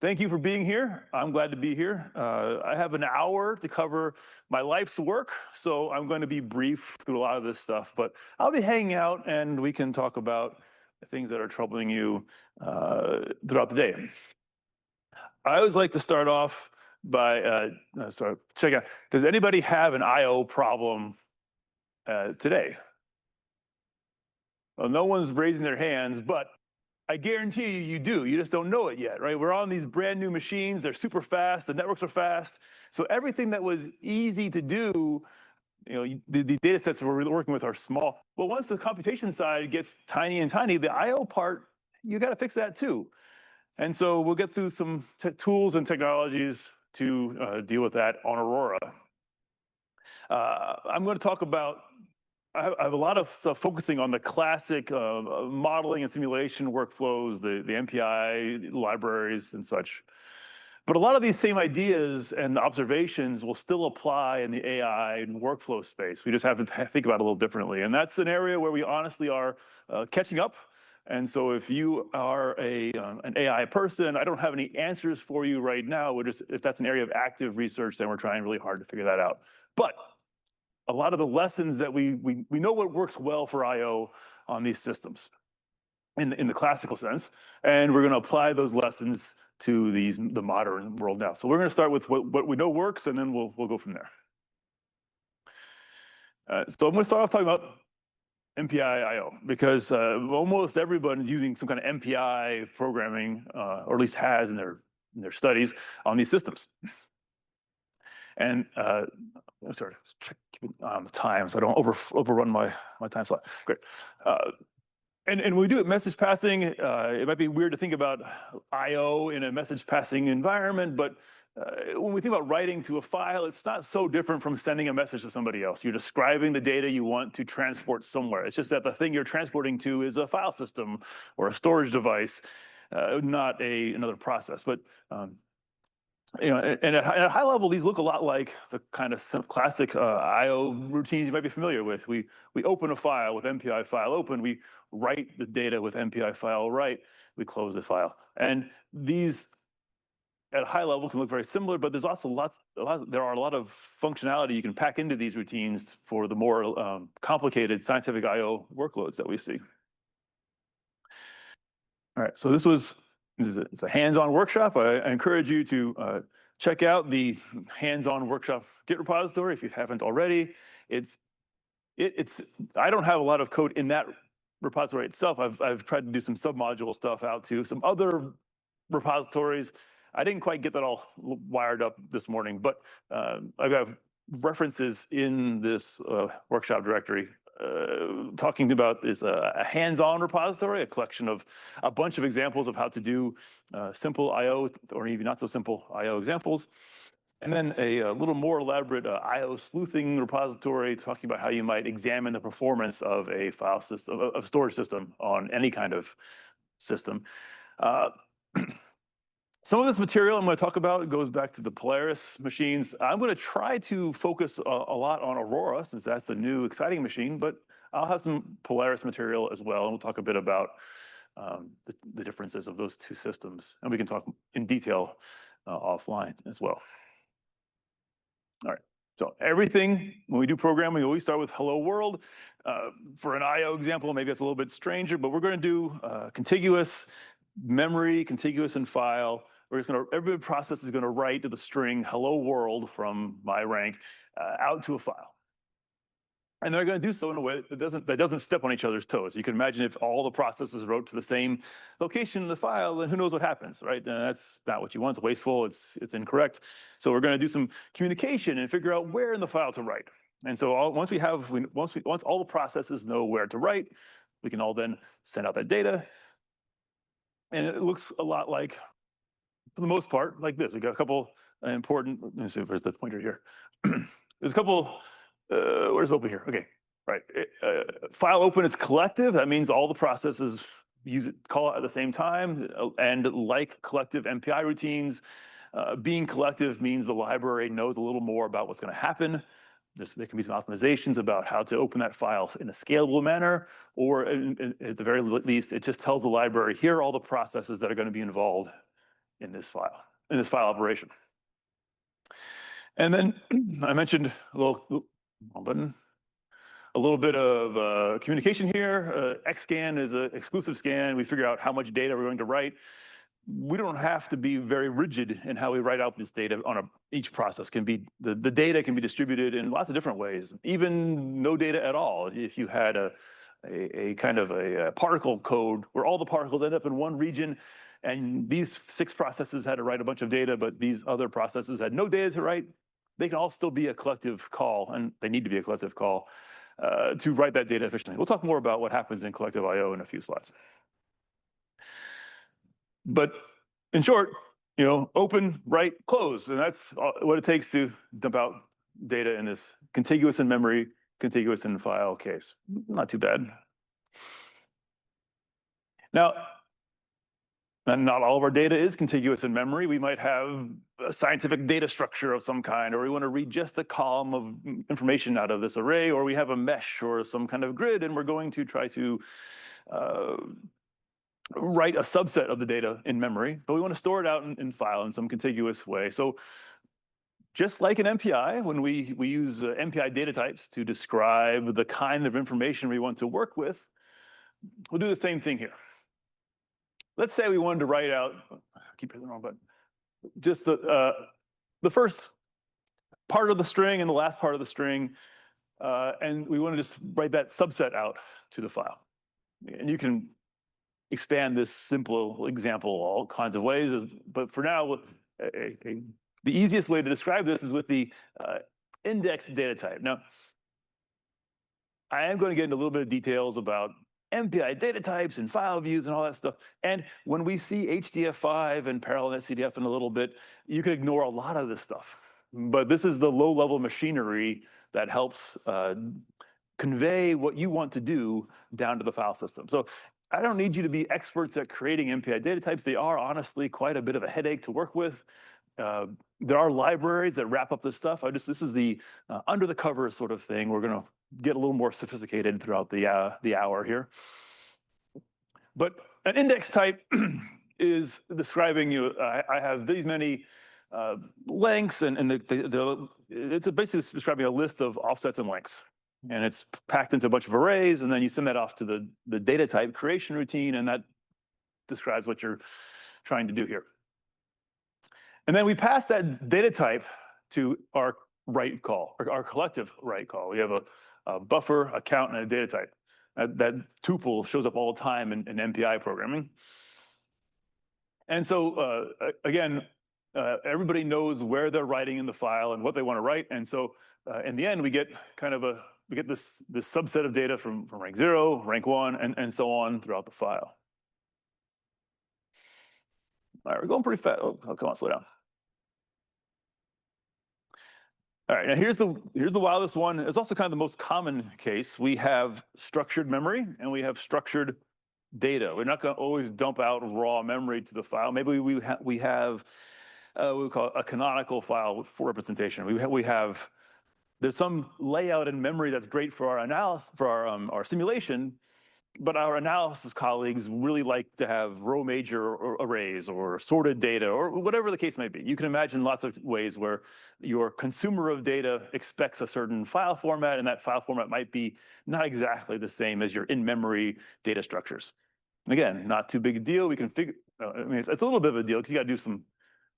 Thank you for being here. I'm glad to be here. I have an hour to cover my life's work, so I'm going to be brief through a lot of this stuff, but I'll be hanging out and we can talk about the things that are troubling you throughout the day. I always like to start off by, check out, does anybody have an I/O problem today? Well, no one's raising their hands, but I guarantee you do. You just don't know it yet, right? We're on these brand new machines. They're super fast. The networks are fast. So everything that was easy to do, the data sets that we're working with are small. But once the computation side gets tiny and tiny, the I/O part, you got to fix that too. And so we'll get through some tools and technologies to deal with that on Aurora. I'm going to talk about I have a lot of stuff focusing on the classic modeling and simulation workflows, the MPI libraries and such. But a lot of these same ideas and observations will still apply in the AI and workflow space. We just have to think about it a little differently. And that's an area where we honestly are catching up. And so if you are an AI person, I don't have any answers for you right now. If that's an area of active research, then we're trying really hard to figure that out. But a lot of the lessons that we know what works well for I/O on these systems in the classical sense, and we're going to apply those lessons to the modern world now. So we're going to start with what we know works, and then we'll go from there. So I'm going to start off talking about MPI-IO because almost everyone is using some kind of MPI programming, or at least has in their studies on these systems. And I'm sorry, check the time so I don't overrun my time slot. Great. And when we do it message passing, it might be weird to think about I/O in a message passing environment, but when we think about writing to a file, it's not so different from sending a message to somebody else. You're describing the data you want to transport somewhere. It's just that the thing you're transporting to is a file system or a storage device, not another process. But and at a high level, these look a lot like the kind of classic I/O routines you might be familiar with. We open a file with MPI file open. We write the data with MPI file write. We close the file. And these, at a high level, can look very similar, but there's also there are a lot of functionality you can pack into these routines for the more complicated scientific I/O workloads that we see. All right, so it's a hands-on workshop. I encourage you to check out the hands-on workshop Git repository if you haven't already. I don't have a lot of code in that repository itself. I've tried to do some submodule stuff out to some other repositories. I didn't quite get that all wired up this morning, but I've got references in this workshop directory talking about is a hands-on repository, a collection of a bunch of examples of how to do simple I/O or even not so simple I/O examples. And then a little more elaborate I/O sleuthing repository talking about how you might examine the performance of a file system, of storage system on any kind of system. Some of this material I'm going to talk about goes back to the Polaris machines. I'm going to try to focus a lot on Aurora since that's a new exciting machine, but I'll have some Polaris material as well, and we'll talk a bit about the differences of those two systems, and we can talk in detail offline as well. All right, so everything, when we do programming, we always start with hello world. For an I/O example, maybe it's a little bit stranger, but we're going to do contiguous memory, contiguous and file. Every process is going to write to the string hello world from my rank out to a file. And they're going to do so in a way that doesn't step on each other's toes. You can imagine if all the processes wrote to the same location in the file, then who knows what happens, right? And that's not what you want. It's wasteful. It's incorrect. So we're going to do some communication and figure out where in the file to write. And so once all the processes know where to write, we can all then send out that data. And it looks a lot like, for the most part, like this. We got a couple important. Let me see if there's the pointer here. There's a couple. Where's open here? Okay, right. File open is collective. That means all the processes call it at the same time. And like collective MPI routines, being collective means the library knows a little more about what's going to happen. There can be some optimizations about how to open that file in a scalable manner, or at the very least, it just tells the library, here are all the processes that are going to be involved in this file operation. And then I mentioned a little button. A little bit of communication here. Xscan is an exclusive scan. We figure out how much data we're going to write. We don't have to be very rigid in how we write out this data on each process. The data can be distributed in lots of different ways, even no data at all. If you had a kind of a particle code where all the particles end up in one region, and these 6 processes had to write a bunch of data, but these other processes had no data to write, they can all still be a collective call, and they need to be a collective call to write that data efficiently. We'll talk more about what happens in collective I/O in a few slides. But in short, open, write, close, and that's what it takes to dump out data in this contiguous in memory, contiguous in file case. Not too bad. Now, not all of our data is contiguous in memory. We might have a scientific data structure of some kind, or we want to read just a column of information out of this array, or we have a mesh or some kind of grid, and we're going to try to write a subset of the data in memory, but we want to store it out in file in some contiguous way. So just like in MPI, when we use MPI data types to describe the kind of information we want to work with, we'll do the same thing here. Let's say we wanted to write out, I keep hitting the wrong button, just the first part of the string and the last part of the string, and we want to just write that subset out to the file. And you can expand this simple example all kinds of ways, but for now, the easiest way to describe this is with the index data type. Now, I am going to get into a little bit of details about MPI data types and file views and all that stuff. And when we see HDF5 and parallel netcdf in a little bit, you can ignore a lot of this stuff. But this is the low-level machinery that helps convey what you want to do down to the file system. So I don't need you to be experts at creating MPI data types. They are honestly quite a bit of a headache to work with. There are libraries that wrap up this stuff. This is the under the covers sort of thing. We're going to get a little more sophisticated throughout the hour here. But an index type is describing I have these many lengths, and it's basically describing a list of offsets and lengths. And it's packed into a bunch of arrays, and then you send that off to the data type creation routine, and that describes what you're trying to do here. And then we pass that data type to our write call, or our collective write call. We have a buffer, a count, and a data type. That tuple shows up all the time in MPI programming. And so, again, everybody knows where they're writing in the file and what they want to write. And so, in the end, we get kind of this subset of data from rank 0, rank 1, and so on throughout the file. All right, we're going pretty fast. Oh, come on, slow down. All right, now here's the wildest one. It's also kind of the most common case. We have structured memory and we have structured data. We're not going to always dump out raw memory to the file. Maybe we have what we call a canonical file for representation. There's some layout in memory that's great for our analysis, for our simulation, but our analysis colleagues really like to have row major arrays or sorted data or whatever the case may be. You can imagine lots of ways where your consumer of data expects a certain file format, and that file format might be not exactly the same as your in-memory data structures. Again, not too big a deal. We can figure, I mean, it's a little bit of a deal because you got to do some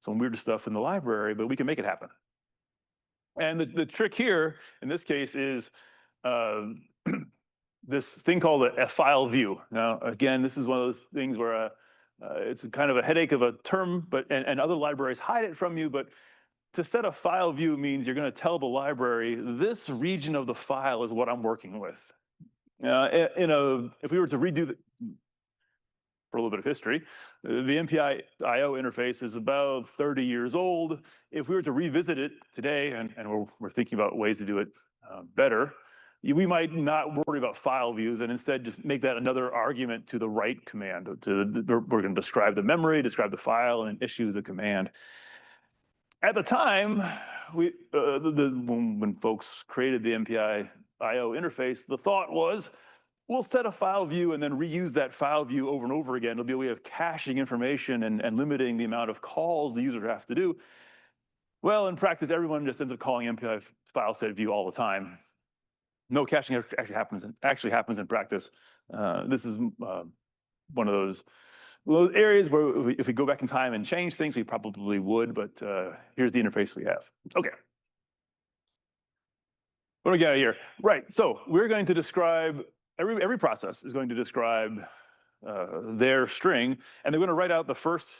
weird stuff in the library, but we can make it happen. And the trick here, in this case, is this thing called a file view. Now, again, this is one of those things where it's kind of a headache of a term, and other libraries hide it from you. But to set a file view means you're going to tell the library, this region of the file is what I'm working with. If we were to redo for a little bit of history, the MPI-IO interface is about 30 years old. If we were to revisit it today, and we're thinking about ways to do it better, we might not worry about file views and instead just make that another argument to the write command. We're going to describe the memory, describe the file, and issue the command. At the time, when folks created the MPI-IO interface, the thought was, we'll set a file view and then reuse that file view over and over again. It'll be a way of caching information and limiting the amount of calls the user has to do. Well, in practice, everyone just ends up calling MPI file set view all the time. No caching actually happens in practice. This is one of those areas where if we go back in time and change things, we probably would, but here's the interface we have. Okay. What do we got here? Right, so we're going to describe, every process is going to describe their string, and they're going to write out the first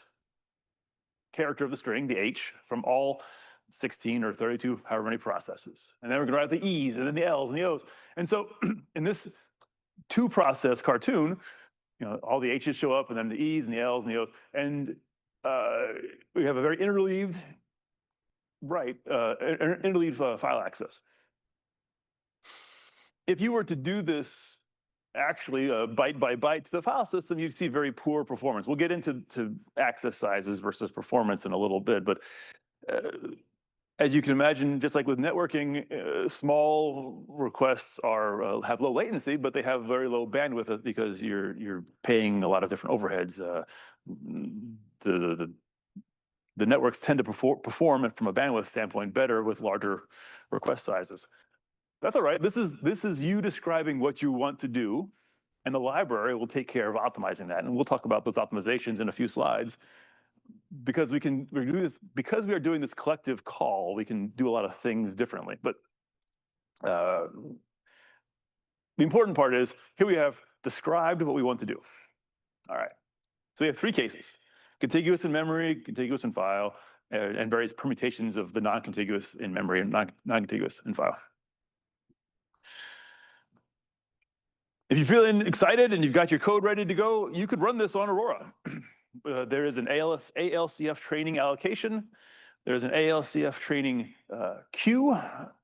character of the string, the H, from all 16 or 32, however many processes. And then we're going to write the E's, and then the L's and the O's. And so in this two-process cartoon, all the H's show up, and then the E's and the L's and the O's. And we have a very interleaved file access. If you were to do this actually byte by byte to the file system, you'd see very poor performance. We'll get into access sizes versus performance in a little bit, but as you can imagine, just like with networking, small requests have low latency, but they have very low bandwidth because you're paying a lot of different overheads. The networks tend to perform from a bandwidth standpoint better with larger request sizes. That's all right. This is you describing what you want to do, and the library will take care of optimizing that. And we'll talk about those optimizations in a few slides. Because we are doing this collective call, we can do a lot of things differently. But the important part is here we have described what we want to do. All right. So we have three cases: contiguous in memory, contiguous in file, and various permutations of the non-contiguous in memory and non-contiguous in file. If you're feeling excited and you've got your code ready to go, you could run this on Aurora. There is an ALCF training allocation, there's an ALCF training queue,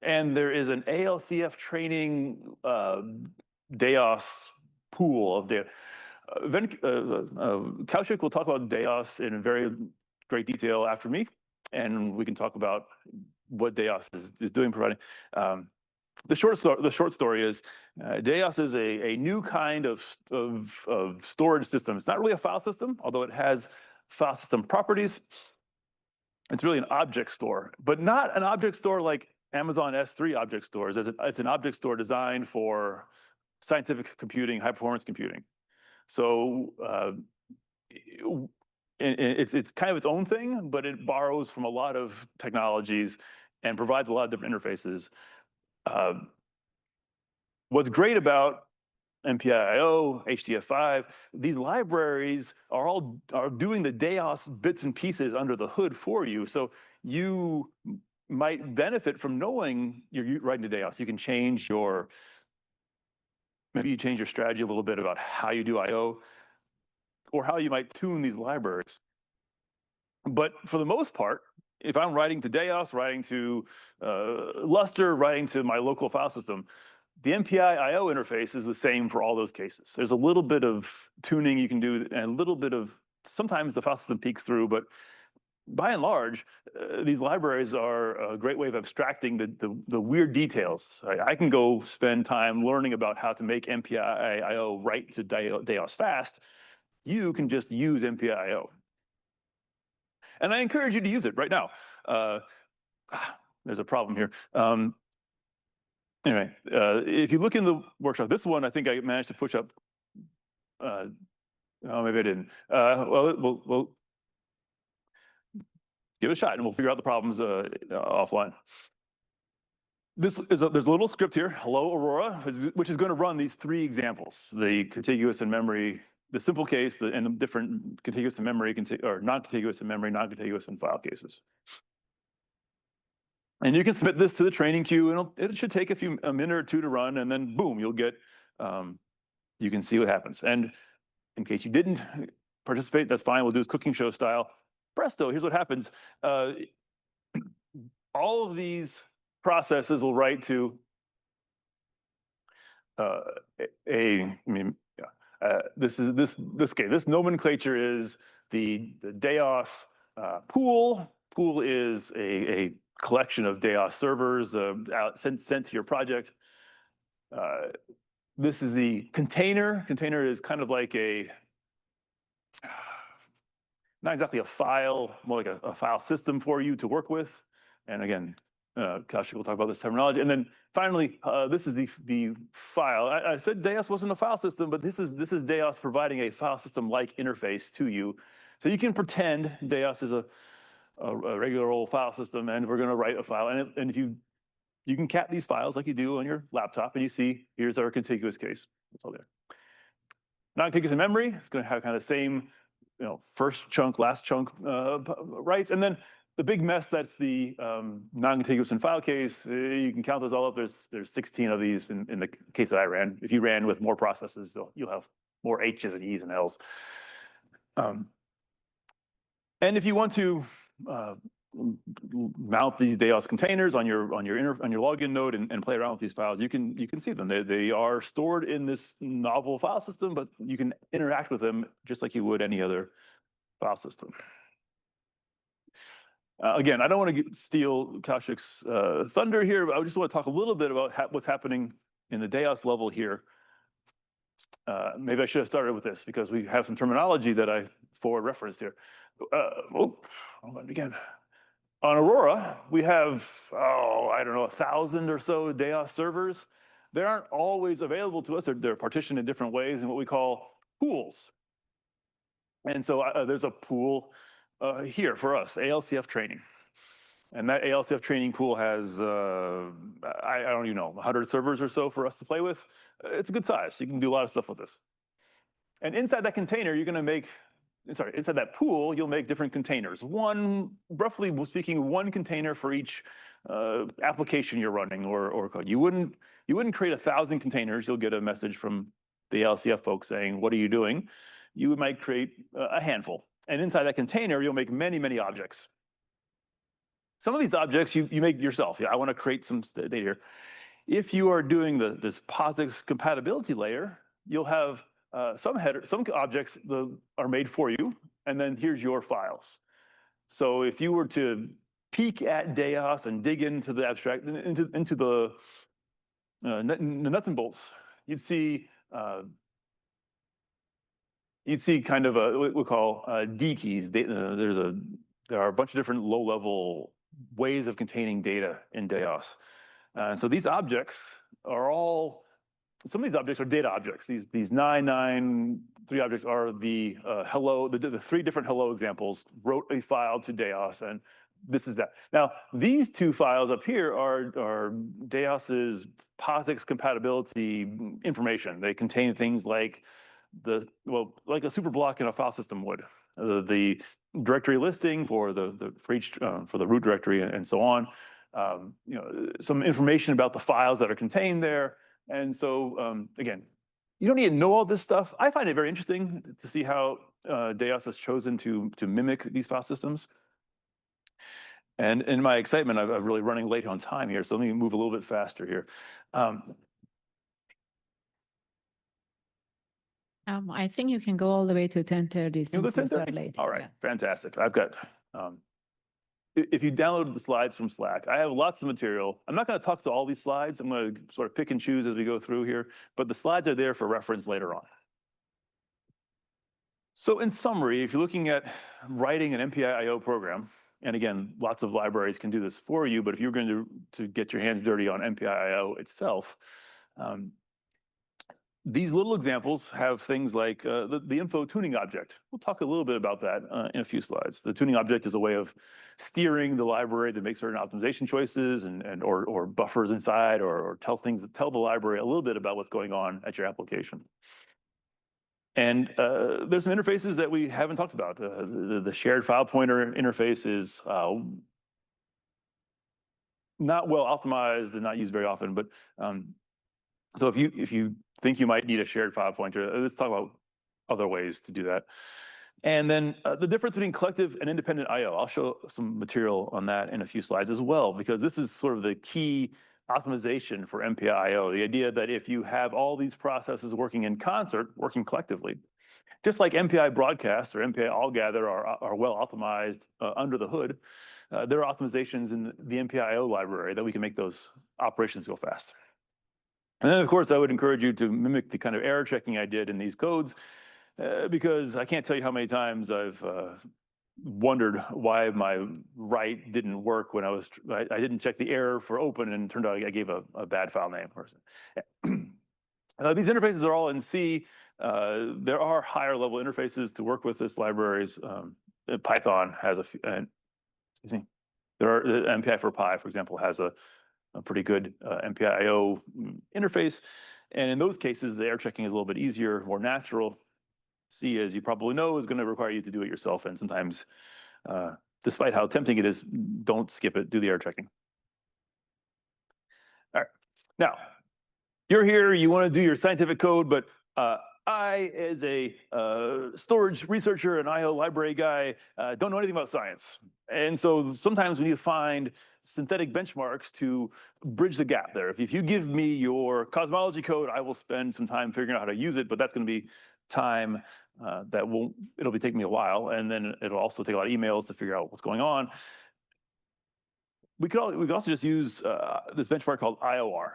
and there is an ALCF training DAOS pool of data. Kaushik will talk about DAOS in very great detail after me, and we can talk about what DAOS is doing, providing. The short story is DAOS is a new kind of storage system. It's not really a file system, although it has file system properties. It's really an object store, but not an object store like Amazon S3 object stores. It's an object store designed for scientific computing, high performance computing. So it's kind of its own thing, but it borrows from a lot of technologies and provides a lot of different interfaces. What's great about MPI-IO, HDF5, these libraries are doing the DAOS bits and pieces under the hood for you. So you might benefit from knowing you're writing to DAOS. You can maybe you change your strategy a little bit about how you do I/O or how you might tune these libraries. But for the most part, if I'm writing to DAOS, writing to Lustre, writing to my local file system, the MPI-IO interface is the same for all those cases. There's a little bit of tuning you can do, and a little bit of, sometimes the file system peeks through, but by and large, these libraries are a great way of abstracting the weird details. I can go spend time learning about how to make MPI-IO write to DAOS fast. You can just use MPI-IO. And I encourage you to use it right now. There's a problem here. Anyway, if you look in the workshop, this one, I think I managed to push up. Oh, maybe I didn't. Well, we'll give it a shot and we'll figure out the problems offline. There's a little script here, hello Aurora, which is going to run these three examples: the contiguous in memory, the simple case, and the different contiguous in memory, or non-contiguous in memory, non-contiguous in file cases. And you can submit this to the training queue, and it should take a minute or two to run, and then boom, you'll get, you can see what happens. And in case you didn't participate, that's fine. We'll do this cooking show style. Presto, here's what happens. All of these processes will write to this nomenclature is the DAOS pool. Pool is a collection of DAOS servers sent to your project. This is the container. Container is kind of like not exactly a file, more like a file system for you to work with. And again, Kaushik will talk about this terminology. And then finally, this is the file. I said Deos wasn't a file system, but this is Deos providing a file system-like interface to you. So you can pretend Deos is a regular old file system, and we're going to write a file. And if you can cat these files like you do on your laptop, and you see here's our contiguous case. That's all there. Non-contiguous in memory, it's going to have kind of the same, first chunk, last chunk writes, and then the big mess that's the non-contiguous in file case. You can count those all up. There's 16 of these in the case that I ran. If you ran with more processes, you'll have more H's and E's and L's. And if you want to mount these Deos containers on your login node and play around with these files, you can see them. They are stored in this novel file system, but you can interact with them just like you would any other file system. Again, I don't want to steal Kaushik's thunder here, but I just want to talk a little bit about what's happening in the Deos level here. Maybe I should have started with this because we have some terminology that I forward referenced here. Again. On Aurora, we have, I don't know, 1,000 or so Deos servers. They aren't always available to us. They're partitioned in different ways in what we call pools. And so there's a pool here for us, ALCF training. And that ALCF training pool has, I don't even know, 100 servers or so for us to play with. It's a good size. You can do a lot of stuff with this. And inside that container, you're going to make, inside that pool, you'll make different containers. Roughly speaking, one container for each application you're running or code. You wouldn't create 1,000 containers. You'll get a message from the LCF folks saying, what are you doing? You might create a handful. And inside that container, you'll make many, many objects. Some of these objects you make yourself. Yeah, I want to create some data here. If you are doing this POSIX compatibility layer, you'll have some objects that are made for you, and then here's your files. So if you were to peek at Deos and dig into the abstract, into the nuts and bolts, you'd see kind of what we call D keys. There are a bunch of different low-level ways of containing data in Deos. So these objects are all. Some of these objects are data objects. These 993 objects are the hello, the 3 different hello examples. Wrote a file to Deos, and this is that. Now, these 2 files up here are Deos's POSIX compatibility information. They contain things like like a super block in a file system would. The directory listing for the root directory and so on. Some information about the files that are contained there. And so, again, you don't need to know all this stuff. I find it very interesting to see how Deos has chosen to mimic these file systems. And in my excitement, I'm really running late on time here, so let me move a little bit faster here. I think you can go all the way to 10:30 since we start late. All right, fantastic. I've got. If you downloaded the slides from Slack, I have lots of material. I'm not going to talk to all these slides. I'm going to sort of pick and choose as we go through here, but the slides are there for reference later on. So in summary, if you're looking at writing an MPI-IO program, and again, lots of libraries can do this for you, but if you're going to get your hands dirty on MPI-IO itself, these little examples have things like the info tuning object. We'll talk a little bit about that in a few slides. The tuning object is a way of steering the library to make certain optimization choices or buffers inside or tell the library a little bit about what's going on at your application. And there's some interfaces that we haven't talked about. The shared file pointer interface is not well optimized and not used very often, but so if you think you might need a shared file pointer, let's talk about other ways to do that. And then the difference between collective and independent I/O. I'll show some material on that in a few slides as well, because this is sort of the key optimization for MPI-IO. The idea that if you have all these processes working in concert, working collectively, just like MPI broadcast or MPI all gather are well optimized under the hood, there are optimizations in the MPI-IO library that we can make those operations go fast. And then, of course, I would encourage you to mimic the kind of error checking I did in these codes, because I can't tell you how many times I've wondered why my write didn't work when I didn't check the error for open, and it turned out I gave a bad file name. These interfaces are all in C. There are higher level interfaces to work with this libraries. Python has excuse me. There are MPI for Pi, for example, has a pretty good MPI-IO interface. And in those cases, the error checking is a little bit easier, more natural. C, as you probably know, is going to require you to do it yourself. And sometimes, despite how tempting it is, don't skip it, do the error checking. All right. Now, you're here, you want to do your scientific code, but I, as a storage researcher and IO library guy, don't know anything about science. And so sometimes we need to find synthetic benchmarks to bridge the gap there. If you give me your cosmology code, I will spend some time figuring out how to use it, but that's going to be time it'll be taking me a while, and then it'll also take a lot of emails to figure out what's going on. We could also just use this benchmark called IOR.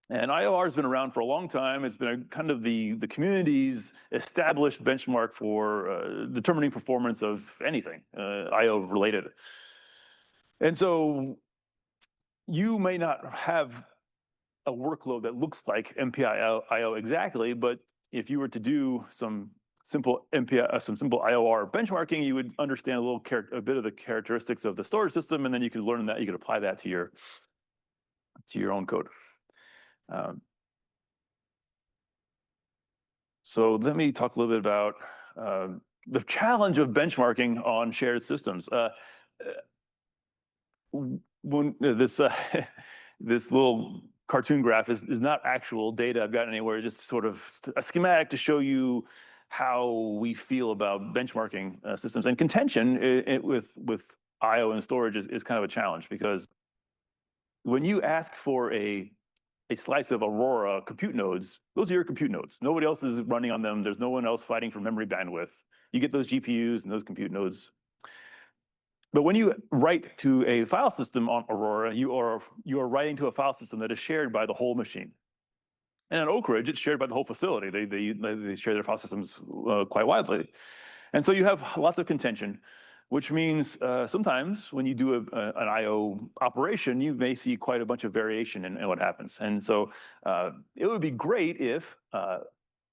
And IOR has been around for a long time. It's been kind of the community's established benchmark for determining performance of anything IO related. And so you may not have a workload that looks like MPI-IO exactly, but if you were to do some simple IOR benchmarking, you would understand a bit of the characteristics of the storage system, and then you could learn that, you could apply that to your own code. So let me talk a little bit about the challenge of benchmarking on shared systems. When this this little cartoon graph is not actual data I've gotten anywhere, it's just sort of a schematic to show you how we feel about benchmarking systems. And contention with IO and storage is kind of a challenge, because when you ask for a slice of Aurora compute nodes, those are your compute nodes. Nobody else is running on them. There's no one else fighting for memory bandwidth. You get those GPUs and those compute nodes. But when you write to a file system on Aurora, you are writing to a file system that is shared by the whole machine. And on Oak Ridge, it's shared by the whole facility. They share their file systems quite widely. And so you have lots of contention, which means sometimes when you do an IO operation, you may see quite a bunch of variation in what happens. And so it would be great if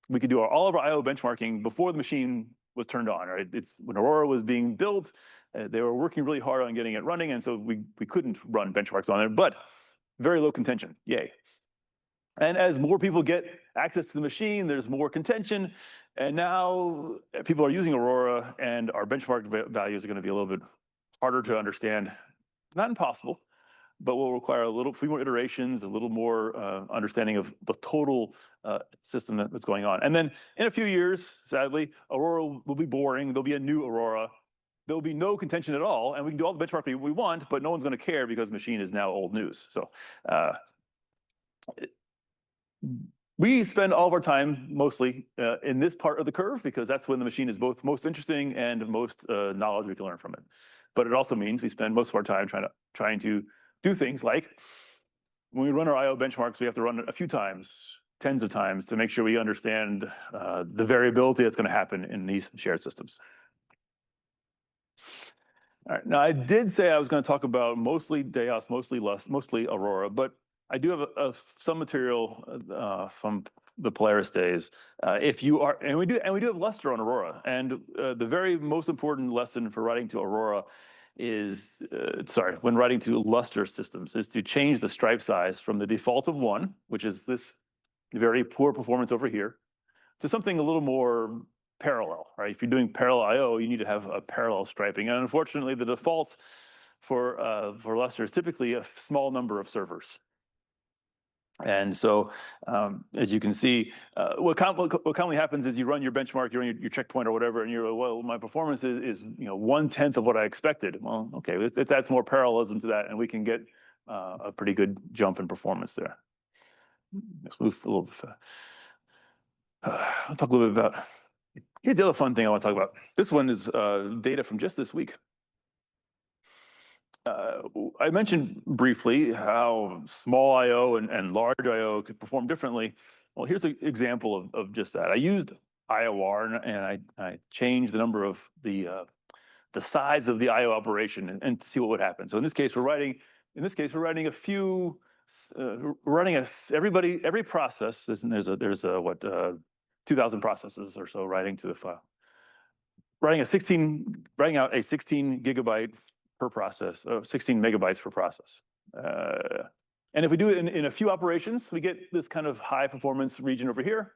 we could do all of our IO benchmarking before the machine was turned on. Right? When Aurora was being built, they were working really hard on getting it running, and so we couldn't run benchmarks on it, but very low contention, yay. And as more people get access to the machine, there's more contention. And now people are using Aurora, and our benchmark values are going to be a little bit harder to understand. Not impossible, but will require a few more iterations, a little more understanding of the total system that's going on. And then in a few years, sadly, Aurora will be boring. There'll be a new Aurora. There'll be no contention at all, and we can do all the benchmarking we want, but no one's going to care because the machine is now old news. So we spend all of our time mostly in this part of the curve, because that's when the machine is both most interesting and most knowledge we can learn from it. But it also means we spend most of our time trying to do things like, when we run our IO benchmarks, we have to run it a few times, tens of times, to make sure we understand the variability that's going to happen in these shared systems. All right, now I did say I was going to talk about mostly Deos, mostly Aurora, but I do have some material from the Polaris days. If you are, and we do have Lustre on Aurora, and the very most important lesson for writing to Aurora is, when writing to Lustre systems, is to change the stripe size from the default of 1, which is this very poor performance over here, to something a little more parallel, right? If you're doing parallel I/O, you need to have a parallel striping. And unfortunately, the default for Lustre is typically a small number of servers. And so, as you can see, what commonly happens is you run your benchmark, you run your checkpoint or whatever, and you're, well, my performance is 1/10 of what I expected. Well, okay, let's add some more parallelism to that, and we can get a pretty good jump in performance there. Let's move a little bit. I'll talk a little bit about. Here's the other fun thing I want to talk about. This one is data from just this week. I mentioned briefly how small I/O and large I/O could perform differently. Well, here's an example of just that. I used IOR and I changed the number of the size of the I/O operation and to see what would happen. So in this case, we're writing a few, every process. There's a what 2,000 processes or so writing to the file. Writing out a 16 gigabyte per process, 16 megabytes per process. And if we do it in a few operations, we get this kind of high performance region over here.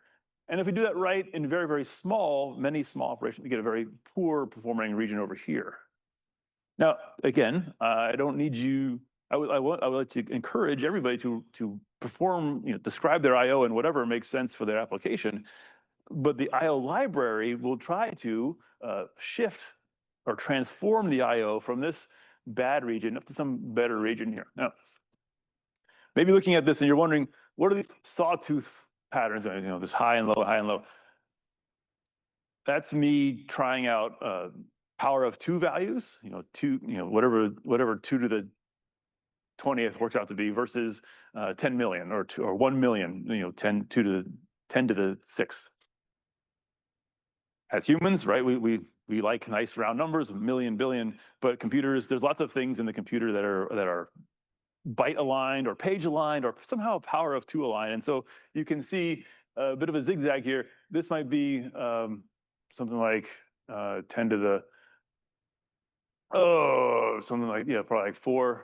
And if we do that right in many small operations, we get a very poor performing region over here. Now, again, I don't need you. I would like to encourage everybody to perform, describe their I/O in whatever makes sense for their application. But the I/O library will try to shift or transform the I/O from this bad region up to some better region here. Now, maybe looking at this and you're wondering, what are these sawtooth patterns? This high and low, high and low. That's me trying out power of 2 values. Whatever 2 to the 20th works out to be versus 10 million or 1 million. 10 to the 10 to the 6th. As humans, right? We like nice round numbers, a million, billion, but computers, there's lots of things in the computer that are byte aligned or page aligned or somehow power of 2 aligned. And so you can see a bit of a zigzag here. This might be something like 10 to the, something like, probably like 40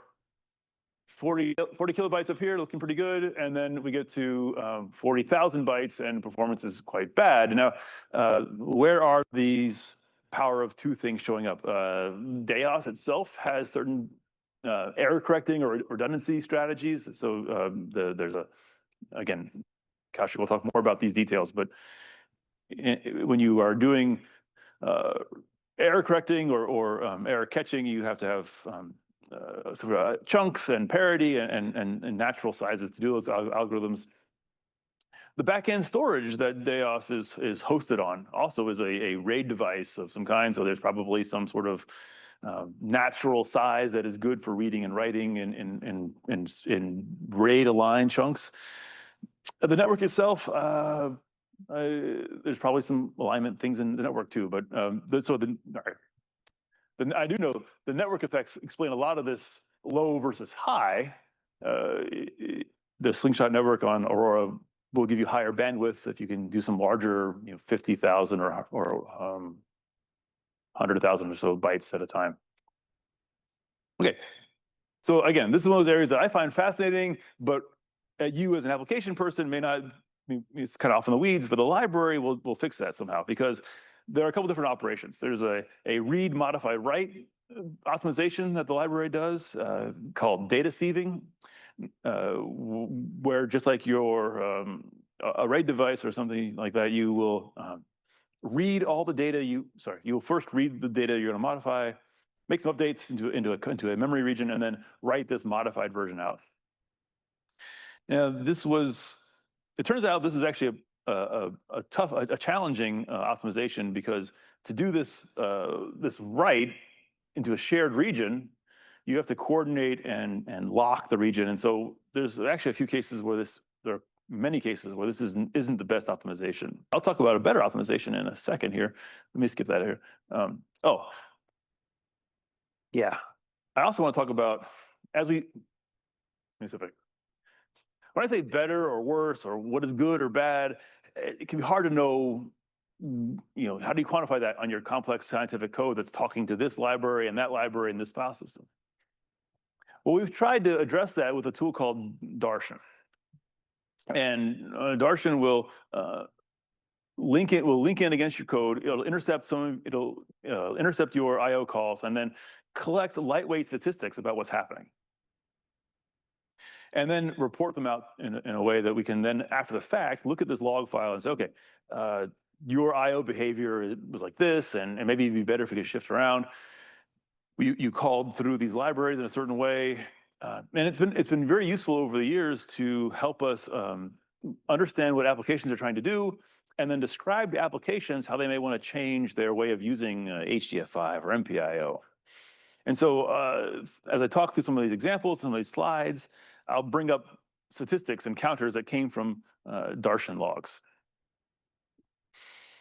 kilobytes up here, looking pretty good. And then we get to 40,000 bytes and performance is quite bad. Now, where are these power of 2 things showing up? DAOS itself has certain error correcting or redundancy strategies. So again, Kashi will talk more about these details, but when you are doing error correcting or error catching, you have to have chunks and parity and natural sizes to do those algorithms. The backend storage that DAOS is hosted on also is a RAID device of some kind. So there's probably some sort of natural size that is good for reading and writing in RAID aligned chunks. The network itself, there's probably some alignment things in the network too. But I do know the network effects explain a lot of this low versus high. The Slingshot network on Aurora will give you higher bandwidth if you can do some larger, 50,000 or 100,000 or so bytes at a time. Okay, so again, this is one of those areas that I find fascinating, but you as an application person may not. It's kind of off in the weeds, but the library will fix that somehow because there are a couple different operations. There's a read, modify, write optimization that the library does called data sieving, where just like your array device or something like that, you will read all the data you will first read the data you're going to modify, make some updates into a memory region, and then write this modified version out. Now, it turns out this is actually a challenging optimization because to do this write into a shared region, you have to coordinate and lock the region. And so there's actually a few cases where there are many cases where this isn't the best optimization. I'll talk about a better optimization in a second here. Let me skip that here. Yeah. I also want to talk about when I say better or worse or what is good or bad, it can be hard to know, how do you quantify that on your complex scientific code that's talking to this library and that library and this file system? Well, we've tried to address that with a tool called Darshan. And Darshan will link in against your code. It'll intercept your I/O calls and then collect lightweight statistics about what's happening. And then report them out in a way that we can then, after the fact, look at this log file and say, okay, your I/O behavior was like this, and maybe it'd be better if we could shift around. You called through these libraries in a certain way, and it's been very useful over the years to help us understand what applications are trying to do, and then describe the applications how they may want to change their way of using HDF5 or MPI-IO. And so as I talk through some of these examples, some of these slides, I'll bring up statistics and counters that came from Darshan logs.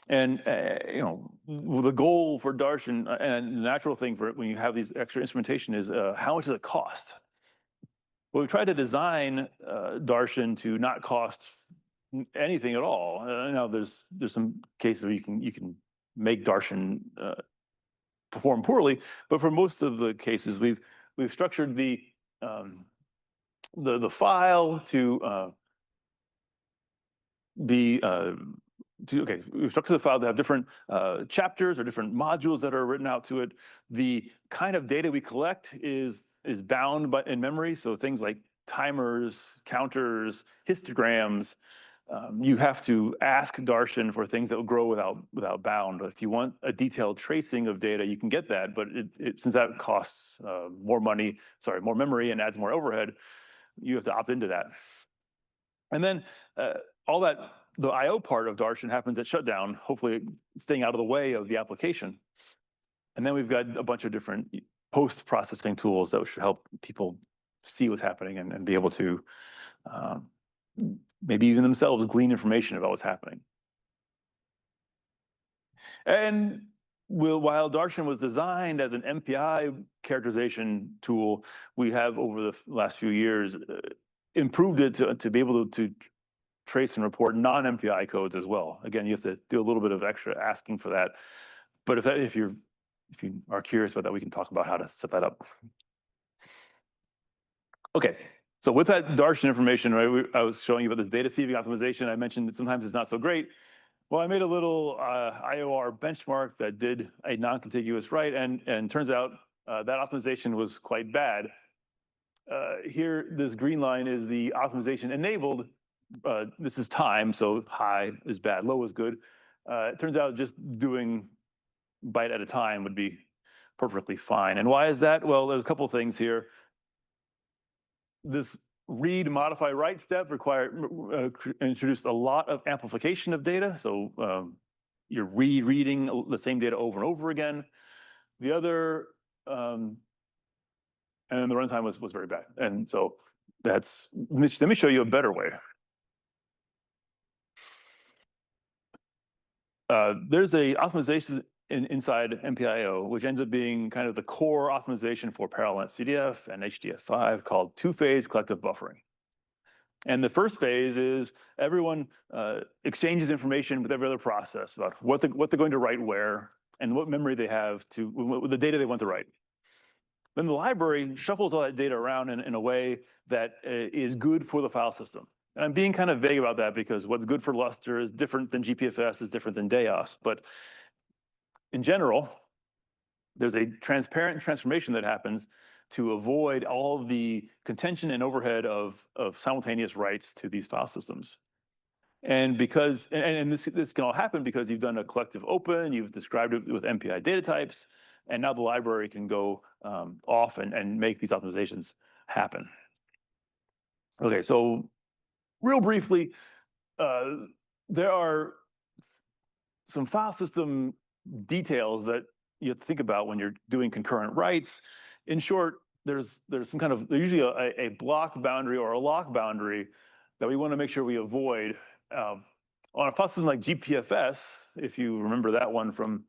And the goal for Darshan and the natural thing for when you have these extra instrumentation is how much does it cost? Well, we tried to design Darshan to not cost anything at all. Now there's some cases where you can make Darshan perform poorly, but for most of the cases, we've structured the file to be we've structured the file to have different chapters or different modules that are written out to it. The kind of data we collect is bound in memory, so things like timers, counters, histograms. You have to ask Darshan for things that will grow without bound. If you want a detailed tracing of data, you can get that, but since that costs more memory and adds more overhead, you have to opt into that. And then all that, the I/O part of Darshan happens at shutdown, hopefully staying out of the way of the application. And then we've got a bunch of different post-processing tools that should help people see what's happening and be able to maybe even themselves glean information about what's happening. And while Darshan was designed as an MPI characterization tool, we have over the last few years improved it to be able to trace and report non-MPI codes as well. Again, you have to do a little bit of extra asking for that. But if you are curious about that, we can talk about how to set that up. Okay, so with that Darshan information, right, I was showing you about this data sieving optimization. I mentioned that sometimes it's not so great. Well, I made a little IOR benchmark that did a non-contiguous write, and turns out that optimization was quite bad. Here, this green line is the optimization enabled. This is time, so high is bad, low is good. It turns out just doing byte at a time would be perfectly fine. And why is that? Well, there's a couple of things here. This read, modify, write step introduced a lot of amplification of data. So you're reading the same data over and over again. The other, and then the runtime was very bad. And so let me show you a better way. There's a optimization inside MPI-IO, which ends up being kind of the core optimization for parallel CDF and HDF5 called two-phase collective buffering. And the first phase is everyone exchanges information with every other process about what they're going to write where and what memory they have with the data they want to write. Then the library shuffles all that data around in a way that is good for the file system. And I'm being kind of vague about that because what's good for Lustre is different than GPFS, is different than DEOS. But in general, there's a transparent transformation that happens to avoid all of the contention and overhead of simultaneous writes to these file systems. And because, and this can all happen because you've done a collective open, you've described it with MPI data types, and now the library can go off and make these optimizations happen. Okay, so real briefly, there are some file system details that you have to think about when you're doing concurrent writes. In short, there's usually a block boundary or a lock boundary that we want to make sure we avoid. On a file system like GPFS, if you remember that one from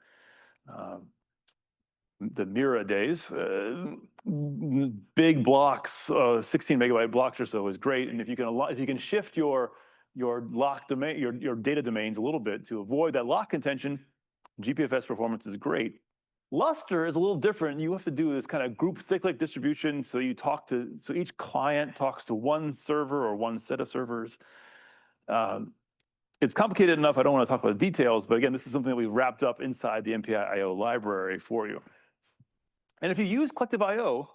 the Mira days, big blocks, 16 megabyte blocks or so is great. And if you can shift your lock domain, your data domains a little bit to avoid that lock contention, GPFS performance is great. Lustre is a little different. You have to do this kind of group cyclic distribution. So each client talks to one server or one set of servers. It's complicated enough. I don't want to talk about the details, but again, this is something that we've wrapped up inside the MPI-IO library for you. And if you use collective I/O,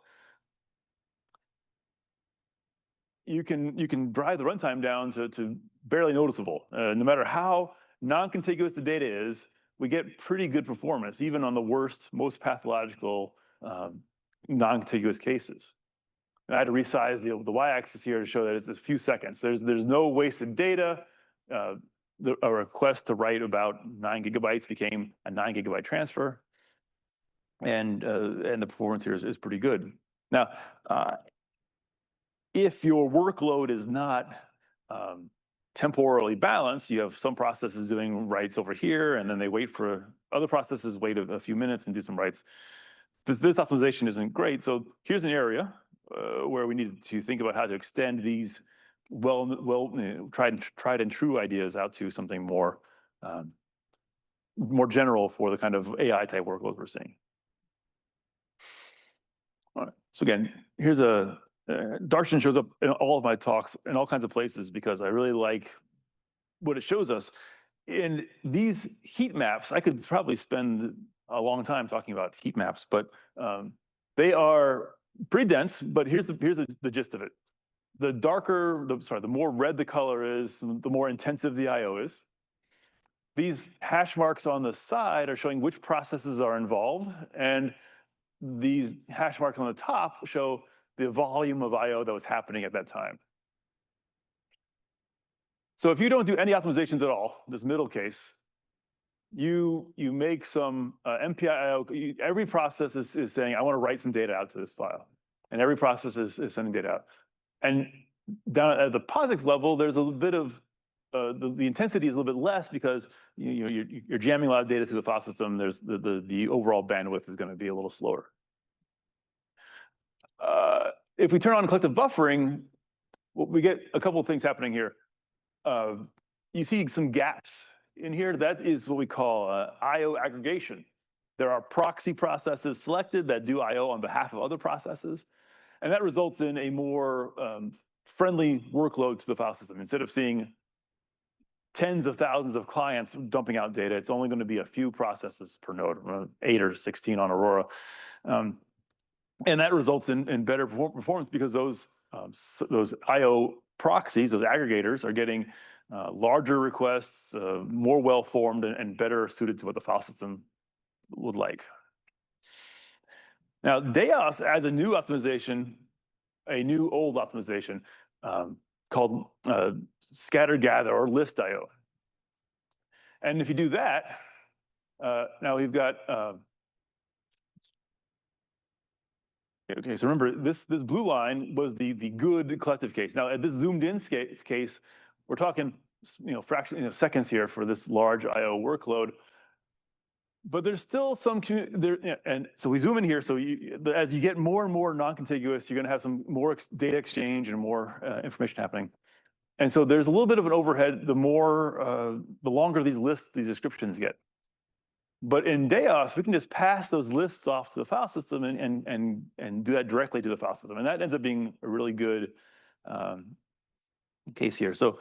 you can drive the runtime down to barely noticeable. No matter how non-contiguous the data is, we get pretty good performance, even on the worst, most pathological non-contiguous cases. And I had to resize the y-axis here to show that it's a few seconds. There's no wasted data. A request to write about 9 gigabytes became a 9 gigabyte transfer. and the performance here is pretty good. Now, if your workload is not temporally balanced, you have some processes doing writes over here, and then they wait for other processes, wait a few minutes and do some writes. This optimization isn't great. So here's an area where we need to think about how to extend these tried and true ideas out to something more general for the kind of AI type workloads we're seeing. All right. So again, here's Darshan shows up in all of my talks in all kinds of places because I really like what it shows us. In these heat maps, I could probably spend a long time talking about heat maps, but they are pretty dense. But here's the gist of it: the more red the color is, the more intensive the I/O is. These hash marks on the side are showing which processes are involved, and these hash marks on the top show the volume of I/O that was happening at that time. So if you don't do any optimizations at all, this middle case, you make some MPI-IO. Every process is saying, I want to write some data out to this file. And every process is sending data out. And down at the POSIX level, there's a little bit of, the intensity is a little bit less because you're jamming a lot of data through the file system. There's the overall bandwidth is going to be a little slower. If we turn on collective buffering, we get a couple of things happening here. You see some gaps in here. That is what we call I/O aggregation. There are proxy processes selected that do I/O on behalf of other processes, and that results in a more friendly workload to the file system. Instead of seeing tens of thousands of clients dumping out data, it's only going to be a few processes per node, 8 or 16 on Aurora. And that results in better performance because those I/O proxies, those aggregators, are getting larger requests, more well-formed, and better suited to what the file system would like. Now, Deos adds a new optimization, a new old optimization called scatter gather or list I/O. And if you do that, now we've got. Okay, so remember, this blue line was the good collective case. Now, at this zoomed-in case, we're talking seconds here for this large I/O workload. But there's still some and so we zoom in here. So as you get more and more non-contiguous, you're going to have some more data exchange and more information happening. And so there's a little bit of an overhead. The longer these lists, these descriptions get. But in Deos, we can just pass those lists off to the file system and do that directly to the file system. And that ends up being a really good case here. So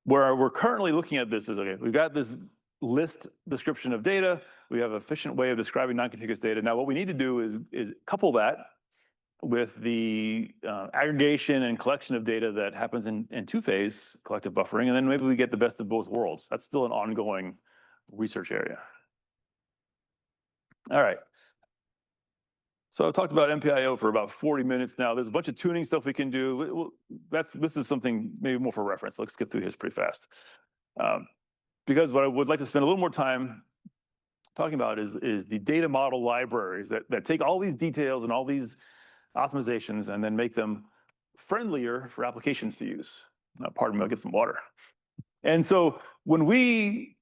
where we're currently looking at this is, okay, we've got this list description of data. We have an efficient way of describing non-contiguous data. Now, what we need to do is couple that with the aggregation and collection of data that happens in two-phase collective buffering, and then maybe we get the best of both worlds. That's still an ongoing research area. All right. So I've talked about MPI-IO for about 40 minutes now. There's a bunch of tuning stuff we can do. This is something maybe more for reference. Let's get through this pretty fast. Because what I would like to spend a little more time talking about is the data model libraries that take all these details and all these optimizations and then make them friendlier for applications to use. Pardon me, I'll get some water. And so when we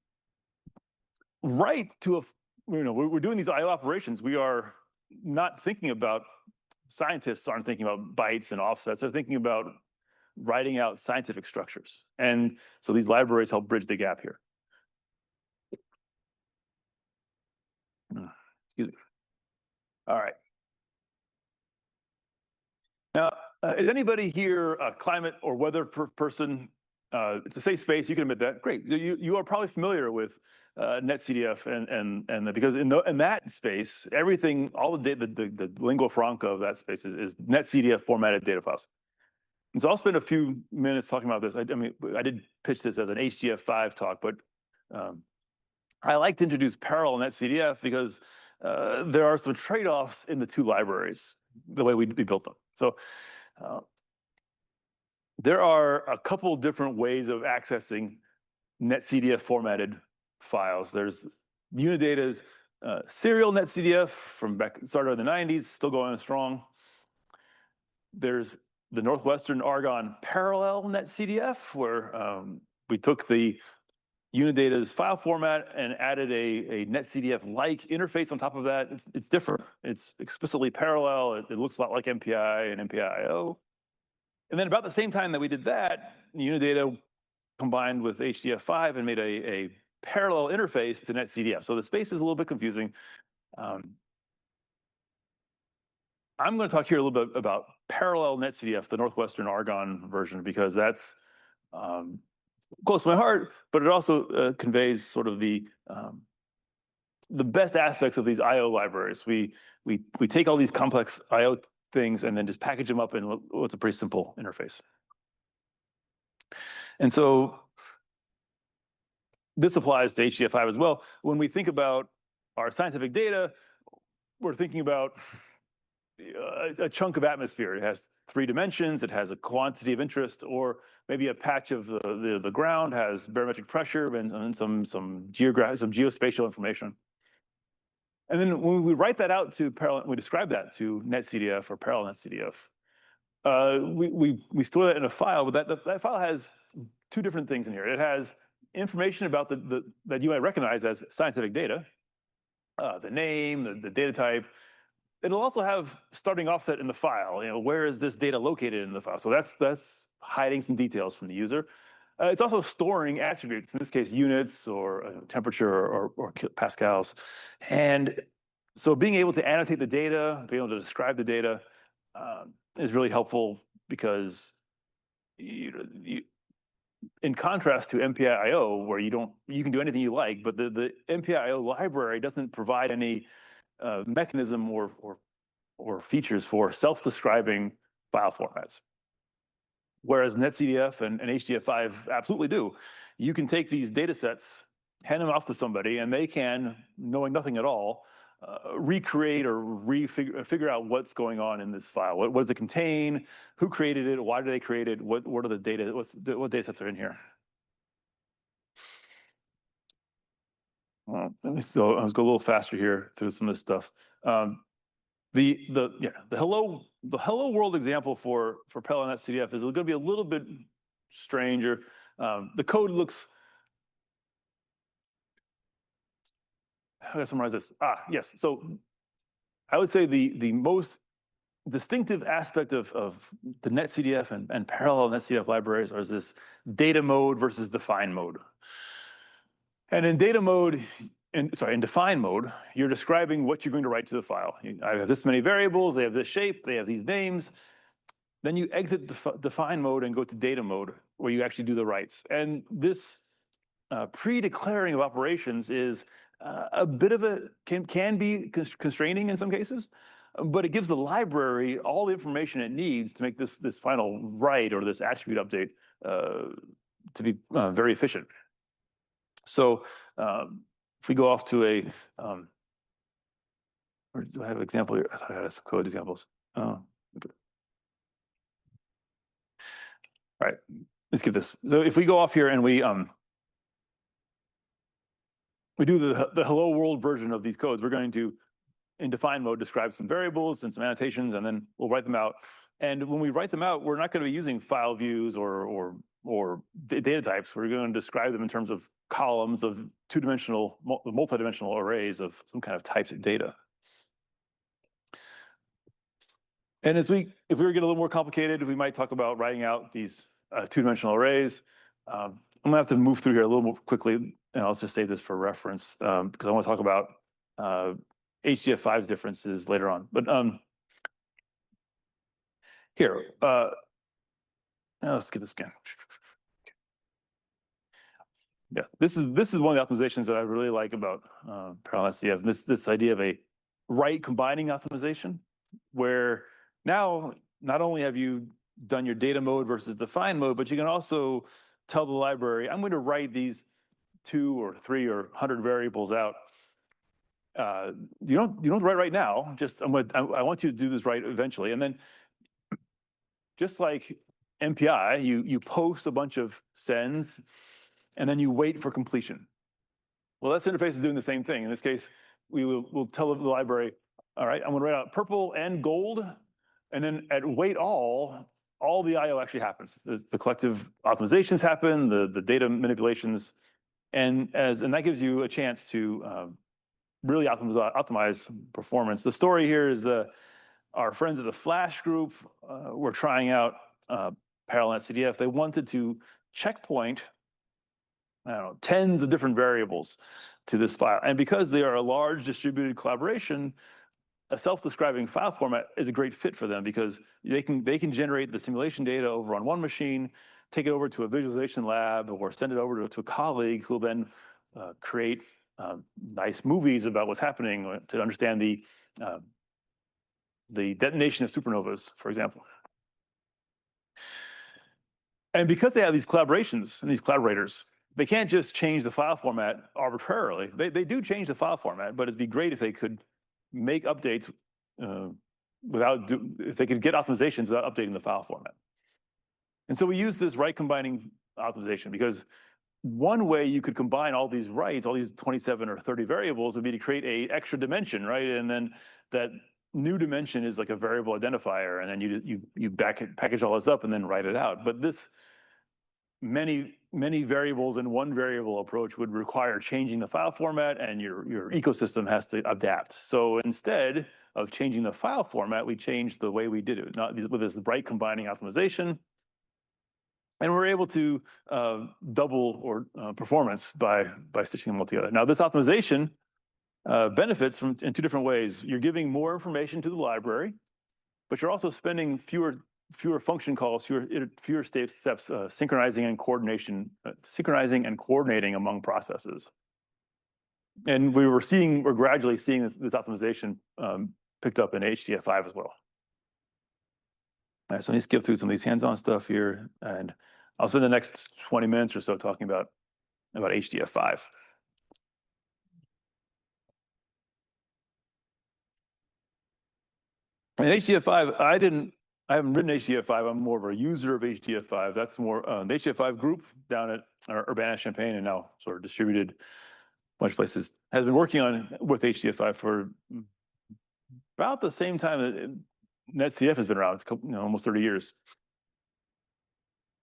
write to we're doing these I/O operations, we are not thinking about, scientists aren't thinking about bytes and offsets. They're thinking about writing out scientific structures. And so these libraries help bridge the gap here. Excuse me. All right. Now, is anybody here a climate or weather person? It's a safe space. You can admit that. Great. You are probably familiar with NetCDF and because in that space, everything, all the data, the lingua franca of that space is NetCDF formatted data files. And so I'll spend a few minutes talking about this. I mean, I did pitch this as an HDF5 talk, but I like to introduce parallel NetCDF because there are some trade-offs in the two libraries, the way we built them. So there are a couple different ways of accessing NetCDF formatted files. There's Unidata's serial netcdf from back started in the 90s, still going strong. There's the Northwestern Argonne parallel netcdf, where we took the Unidata's file format and added a netcdf-like interface on top of that. It's different. It's explicitly parallel. It looks a lot like MPI and MPI-IO. And then about the same time that we did that, Unidata combined with HDF5 and made a parallel interface to netcdf. So the space is a little bit confusing. I'm going to talk here a little bit about parallel netcdf, the Northwestern Argonne version, because that's close to my heart, but it also conveys sort of the best aspects of these I/O libraries. We take all these complex I/O things and then just package them up in what's a pretty simple interface. And so this applies to HDF5 as well. When we think about our scientific data, we're thinking about a chunk of atmosphere. It has 3 dimensions. It has a quantity of interest, or maybe a patch of the ground has barometric pressure and some geospatial information. And then when we write that out to parallel, we describe that to netcdf or parallel netcdf. We store that in a file, but that file has 2 different things in here. It has information about that you might recognize as scientific data, the name, the data type. It'll also have starting offset in the file. Where is this data located in the file? So that's hiding some details from the user. It's also storing attributes, in this case, units or temperature or pascals. And so being able to annotate the data, being able to describe the data is really helpful, because in contrast to MPI-IO, where you can do anything you like, but the MPI-IO library doesn't provide any mechanism or features for self-describing file formats. Whereas netcdf and HDF5 absolutely do. You can take these data sets, hand them off to somebody, and they can, knowing nothing at all, recreate or figure out what's going on in this file. What does it contain? Who created it? Why did they create it? What are the data? What data sets are in here? Let's go a little faster here through some of this stuff. The hello world example for parallel netcdf is going to be a little bit stranger. The code looks. How do I summarize this? Yes. So I would say the most distinctive aspect of the netcdf and parallel netcdf libraries is this data mode versus define mode. And in data mode, in define mode, you're describing what you're going to write to the file. I have this many variables, they have this shape, they have these names. Then you exit define mode and go to data mode, where you actually do the writes. And this pre-declaring of operations is a bit of can be constraining in some cases, but it gives the library all the information it needs to make this final write or this attribute update to be very efficient. So if we go off to or do I have an example here? I thought I had some code examples. Oh, okay. All right, let's give this. So if we go off here and we do the hello world version of these codes, we're going to, in define mode, describe some variables and some annotations, and then we'll write them out. And when we write them out, we're not going to be using file views or data types. We're going to describe them in terms of columns of two-dimensional, multi-dimensional arrays of some kind of typed data. And if we were to get a little more complicated, we might talk about writing out these two-dimensional arrays. I'm gonna have to move through here a little more quickly, and I'll just save this for reference because I want to talk about HDF5's differences later on. But here, let's get this again. Yeah, this is one of the optimizations that I really like about parallel SDF. This idea of a write combining optimization, where now not only have you done your data mode versus define mode, but you can also tell the library, I'm going to write these 2 or 3 or 100 variables out. You don't write right now. Just I want you to do this right eventually, and then just like MPI, you post a bunch of sends, and then you wait for completion. Well, this interface is doing the same thing. In this case, we'll tell the library, all right, I'm going to write out purple and gold, and then at wait all the I/O actually happens. The collective optimizations happen, the data manipulations, and that gives you a chance to really optimize performance. The story here is our friends at the Flash group were trying out parallel CDF. They wanted to checkpoint, I don't know, tens of different variables to this file. And because they are a large distributed collaboration, a self-describing file format is a great fit for them because they can generate the simulation data over on one machine, take it over to a visualization lab, or send it over to a colleague who will then create nice movies about what's happening to understand the detonation of supernovas, for example. And because they have these collaborations and these collaborators, they can't just change the file format arbitrarily. They do change the file format, but it'd be great if they could make updates if they could get optimizations without updating the file format. And so we use this write combining optimization because one way you could combine all these writes, all these 27 or 30 variables, would be to create an extra dimension, right? And then that new dimension is like a variable identifier, and then you package all this up and then write it out. But this many variables in one variable approach would require changing the file format, and your ecosystem has to adapt. So instead of changing the file format, we changed the way we did it, not with this write combining optimization. And we're able to double performance by stitching them all together. Now, this optimization benefits in two different ways. You're giving more information to the library, but you're also spending fewer function calls, fewer steps, synchronizing and coordinating among processes. And we're gradually seeing this optimization picked up in HDF5 as well. All right, so let me skip through some of these hands-on stuff here, and I'll spend the next 20 minutes or so talking about HDF5. And HDF5, I haven't written HDF5. I'm more of a user of HDF5. That's more the HDF5 group down at Urbana-Champaign, and now sort of distributed a bunch of places, has been working with HDF5 for about the same time that NetCF has been around, almost 30 years.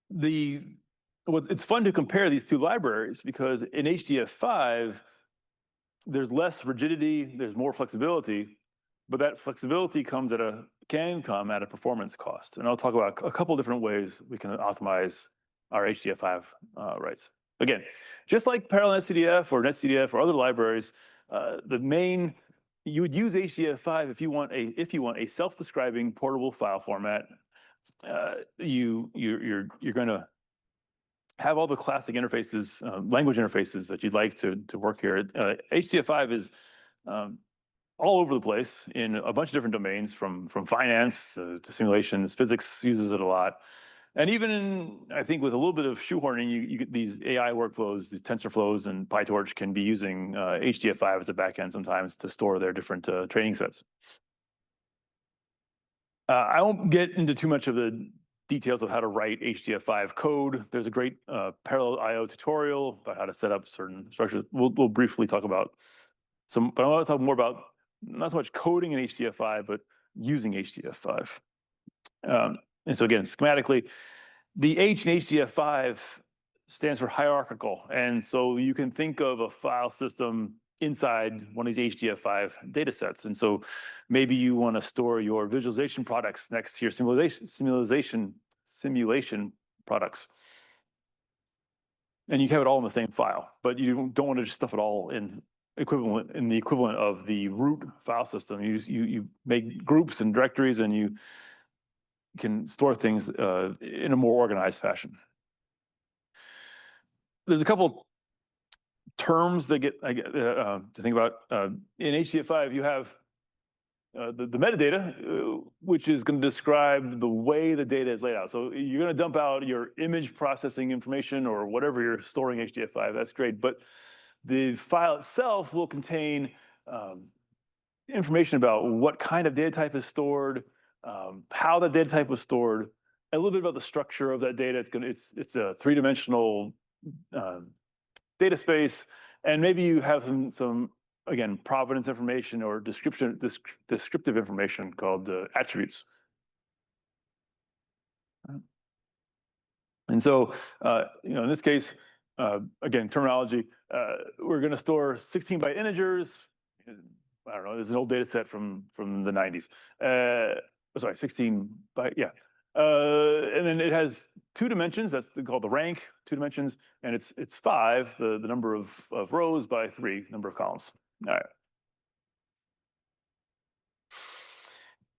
It's fun to compare these two libraries because in HDF5, there's less rigidity, there's more flexibility, but that flexibility can come at a performance cost. And I'll talk about a couple different ways we can optimize our HDF5 writes. Again, just like parallel NetCDF or NetCDF or other libraries, you would use HDF5 if you want a self-describing portable file format. You're going to have all the classic interfaces, language interfaces that you'd like to work here. HDF5 is all over the place in a bunch of different domains, from finance to simulations. Physics uses it a lot. And even I think with a little bit of shoehorning, you get these AI workflows, these TensorFlows and PyTorch can be using HDF5 as a backend sometimes to store their different training sets. I won't get into too much of the details of how to write HDF5 code. There's a great parallel I/O tutorial about how to set up certain structures. We'll briefly talk about some, but I want to talk more about not so much coding in HDF5, but using HDF5. And so again, schematically, the H in HDF5 stands for hierarchical. And so you can think of a file system inside one of these HDF5 data sets. And so maybe you want to store your visualization products next to your simulation products. And you have it all in the same file, but you don't want to just stuff it all in the equivalent of the root file system. You make groups and directories, and you can store things in a more organized fashion. There's a couple terms that to think about. In HDF5, you have the metadata, which is going to describe the way the data is laid out. So you're going to dump out your image processing information or whatever you're storing in HDF5. That's great. But the file itself will contain information about what kind of data type is stored, how the data type was stored, a little bit about the structure of that data. It's a three-dimensional data space, and maybe you have some again, provenance information or descriptive information called attributes. And so, in this case, again, terminology, we're going to store 16-byte integers. I don't know, there's an old data set from the 90s. Sorry, 16-byte, yeah. And then it has 2 dimensions, that's called the rank, 2 dimensions, and it's 5, the number of rows, by 3, number of columns. All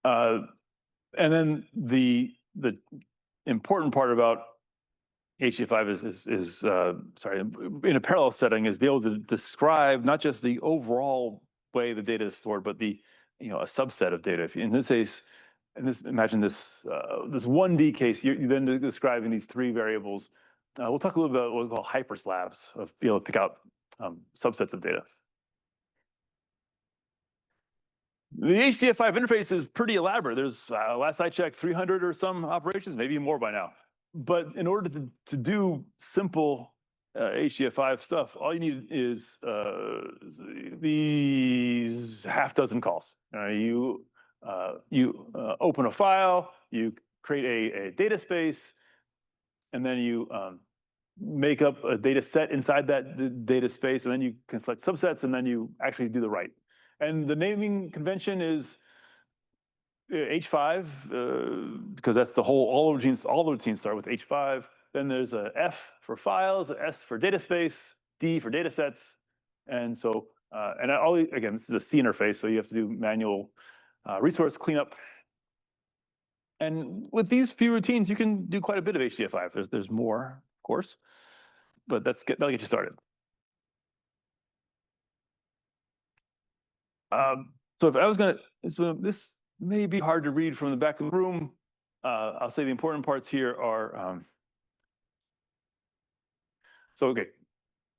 right. And then the important part about HDF5 is sorry, in a parallel setting, is be able to describe not just the overall way the data is stored, but a subset of data. If in this case, imagine this 1D case, you're then describing these 3 variables. We'll talk a little bit about what we call hyperslabs, of be able to pick out subsets of data. The HDF5 interface is pretty elaborate. There's, last I checked, 300 or some operations, maybe more by now. But in order to do simple HDF5 stuff, all you need is these half dozen calls. You open a file, you create a data space, and then you make up a data set inside that data space, and then you can select subsets, and then you actually do the write. And the naming convention is H5, because that's the whole, all the routines start with H5. Then there's a F for files, a S for data space, D for data sets. And so, again, this is a C interface, so you have to do manual resource cleanup. And with these few routines, you can do quite a bit of HDF5. There's more, of course, but that'll get you started. So if I was this may be hard to read from the back of the room. I'll say the important parts here are, so okay,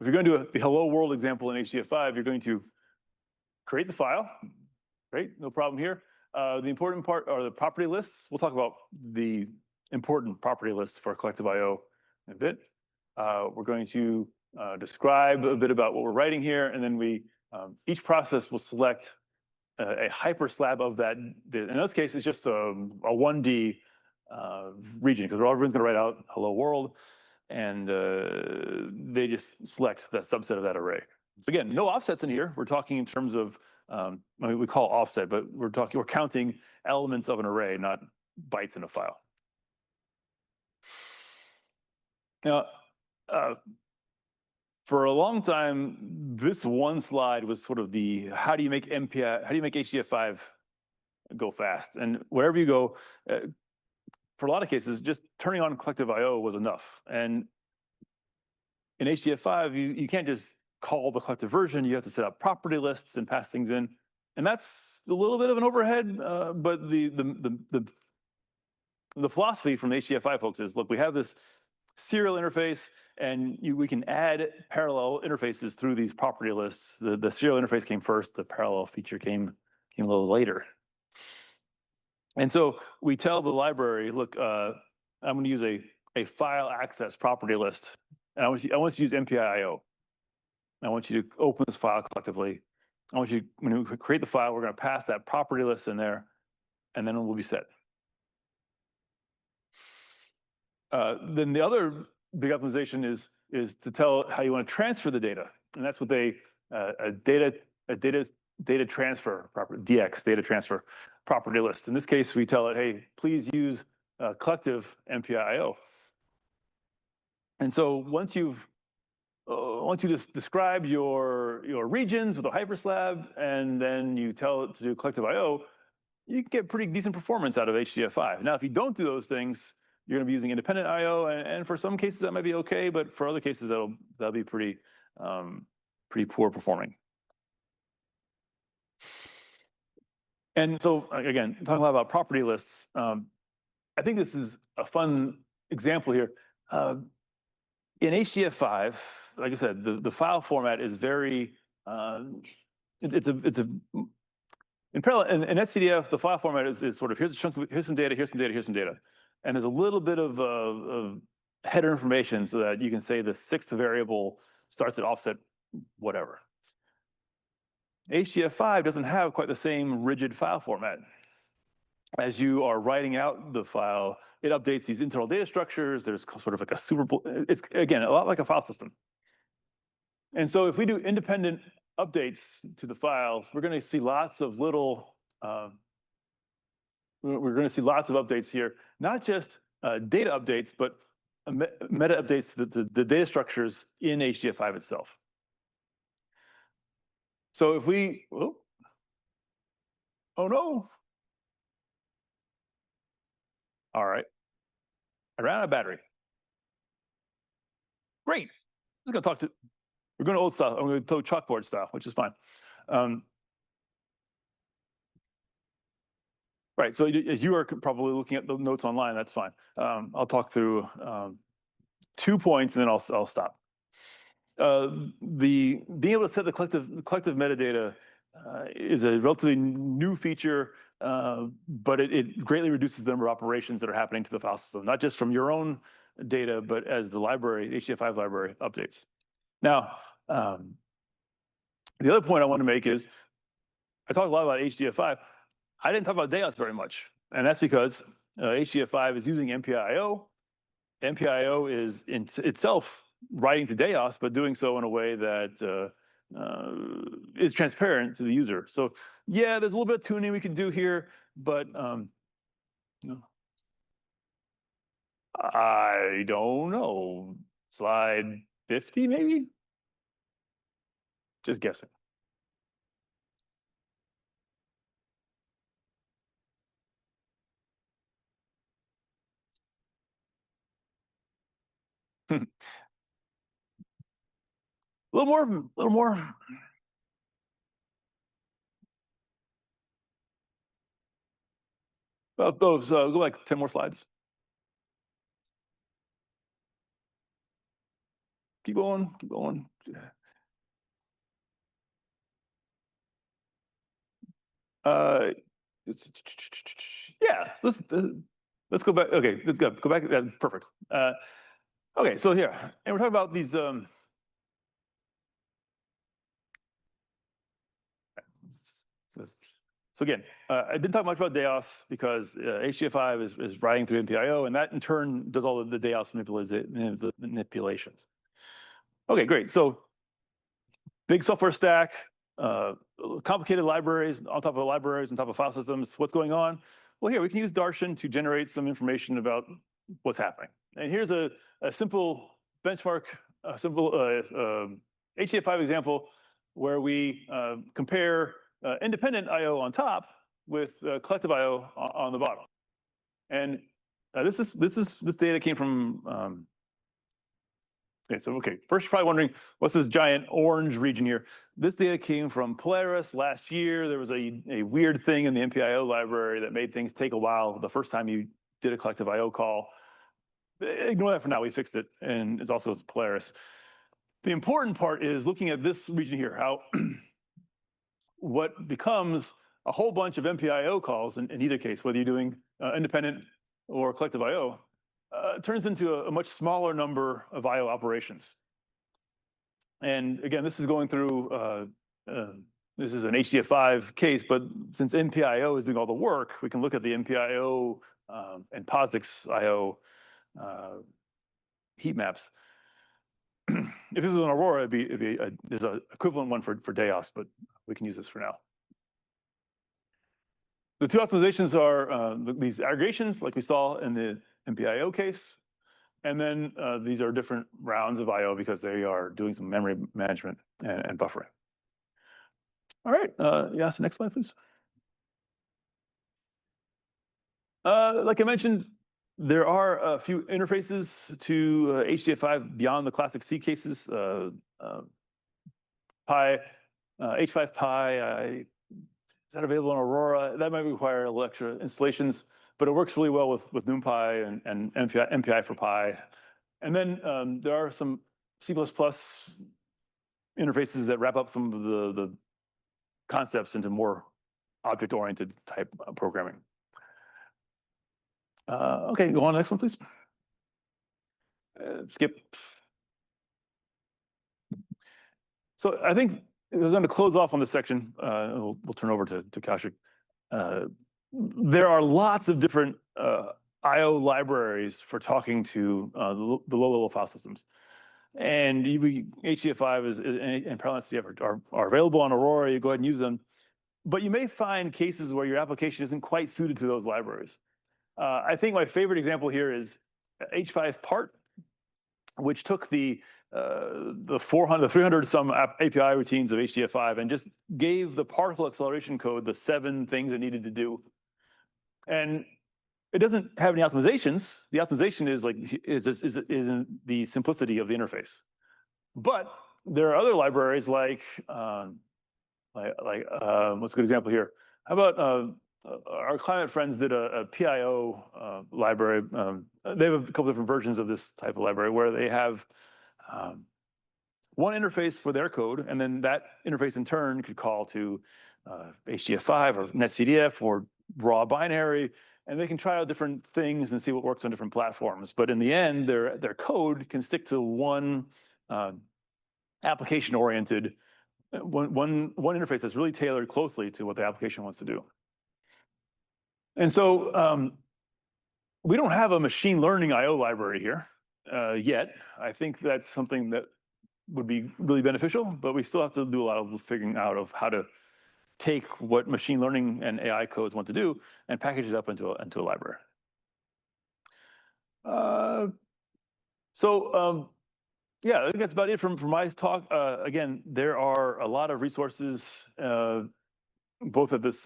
if you're going to do the hello world example in HDF5, you're going to create the file. Great, no problem here. The important part are the property lists. We'll talk about the important property lists for collective I/O in a bit. We're going to describe a bit about what we're writing here, and then each process will select a hyperslab of that. In this case, it's just a 1D region, because everyone's going to write out hello world, and they just select that subset of that array. So again, no offsets in here. We're talking in terms of, we call offset, but we're counting elements of an array, not bytes in a file. Now, for a long time, this one slide was sort of the how do you make HDF5 go fast? And wherever you go, for a lot of cases, just turning on collective I/O was enough. And in HDF5, you can't just call the collective version. You have to set up property lists and pass things in. And that's a little bit of an overhead, but the philosophy from the HDF5 folks is, look, we have this serial interface, and we can add parallel interfaces through these property lists. The serial interface came first, the parallel feature came a little later. And so we tell the library, look, I'm going to use a file access property list, and I want you to use MPI-IO. I want you to open this file collectively. I want you, when we create the file, we're going to pass that property list in there, and then it will be set. Then the other big optimization is to tell how you want to transfer the data, and that's what a data transfer property, DX, data transfer property list. In this case, we tell it, hey, please use collective MPI-IO. And so once you just describe your regions with a hyperslab, and then you tell it to do collective I/O, you can get pretty decent performance out of HDF5. Now, if you don't do those things, you're going to be using independent I/O, and for some cases that might be okay, but for other cases that'll be pretty poor performing. And so again, talking a lot about property lists, I think this is a fun example here. In HDF5, like I said, the file format is very in parallel in etcdf, the file format is sort of here's some data, here's some data, and there's a little bit of header information so that you can say the 6th variable starts at offset whatever. HDF5 doesn't have quite the same rigid file format. As you are writing out the file, it updates these internal data structures. There's sort of like a it's, again, a lot like a file system. And so if we do independent updates to the files, we're going to see lots of little, we're going to see lots of updates here, not just data updates, but meta updates to the data structures in HDF5 itself. So if we, oh no. All right, I ran out of battery. Great. We're going to old style. I'm going to chalkboard style, which is fine. Right. So as you are probably looking at the notes online, that's fine. I'll talk through 2 points and then I'll stop. Being able to set the collective metadata is a relatively new feature, but it greatly reduces the number of operations that are happening to the file system, not just from your own data, but as the library, HDF5 library updates. Now, the other point I want to make is I talk a lot about HDF5. I didn't talk about DAOS very much, and that's because HDF5 is using MPI-IO. MPI-IO is in itself writing to DAOS, but doing so in a way that is transparent to the user. So yeah, there's a little bit of tuning we can do here, but I don't know. Slide 50, maybe? Just guessing. A little more. Those, go like 10 more slides. Keep going, keep going. Yeah, let's go back. Okay, let's go back. That's perfect. Okay, so here, and we're talking about these. So again, I didn't talk much about DAOS because HDF5 is writing through MPI-IO, and that in turn does all of the DAOS manipulations. Okay, great. So big software stack, complicated libraries on top of libraries, on top of file systems. What's going on? Well, here we can use Darshan to generate some information about what's happening. And here's a simple benchmark, a simple HDF5 example where we compare independent I/O on top with collective I/O on the bottom. And this data came from. Okay, first you're probably wondering, what's this giant orange region here? This data came from Polaris last year. There was a weird thing in the MPI-IO library that made things take a while the first time you did a collective I/O call. Ignore that for now, we fixed it, and it's Polaris. The important part is looking at this region here, how what becomes a whole bunch of MPI-IO calls in either case, whether you're doing independent or collective I/O, turns into a much smaller number of I/O operations. And again, this is going through, this is an HDF5 case, but since MPI-IO is doing all the work, we can look at the MPI-IO and POSIX I/O heat maps. If this was an Aurora, there's an equivalent one for DAOS, but we can use this for now. The two optimizations are these aggregations, like we saw in the MPI-IO case, and then these are different rounds of I/O because they are doing some memory management and buffering. All right, yeah, so next slide, please. Like I mentioned, there are a few interfaces to HDF5 beyond the classic C cases. Pi, H5Pi, is that available in Aurora? That might require a little extra installations, but it works really well with NumPy and MPI for Pi. And then there are some C++ interfaces that wrap up some of the concepts into more object-oriented type programming. Okay, go on to the next one, please. Skip. So I think I was going to close off on this section. We'll turn over to Kaushik. There are lots of different I/O libraries for talking to the low-level file systems. And HDF5 and Parallel SDF are available on Aurora. You go ahead and use them. But you may find cases where your application isn't quite suited to those libraries. I think my favorite example here is H5 part, which took the 300 some API routines of HDF5 and just gave the particle acceleration code the 7 things it needed to do. And it doesn't have any optimizations. The optimization is in the simplicity of the interface. But there are other libraries like what's a good example here? How about our climate friends did a MPI-IO library. They have a couple different versions of this type of library where they have one interface for their code, and then that interface in turn could call to HDF5 or NetCDF or raw binary, and they can try out different things and see what works on different platforms. But in the end, their code can stick to one application-oriented, one interface that's really tailored closely to what the application wants to do. And so we don't have a machine learning I/O library here yet. I think that's something that would be really beneficial, but we still have to do a lot of figuring out of how to take what machine learning and AI codes want to do and package it up into a library. Yeah, I think that's about it from my talk. Again, there are a lot of resources, both at this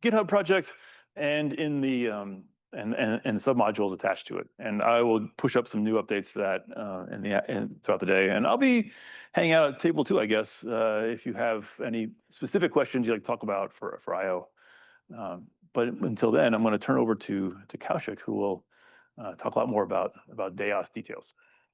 GitHub project and in the and submodules attached to it. And I will push up some new updates to that throughout the day. And I'll be hanging out at table 2, I guess, if you have any specific questions you'd like to talk about for I/O. But until then, I'm going to turn over to Kaushik, who will talk a lot more about DAOS details.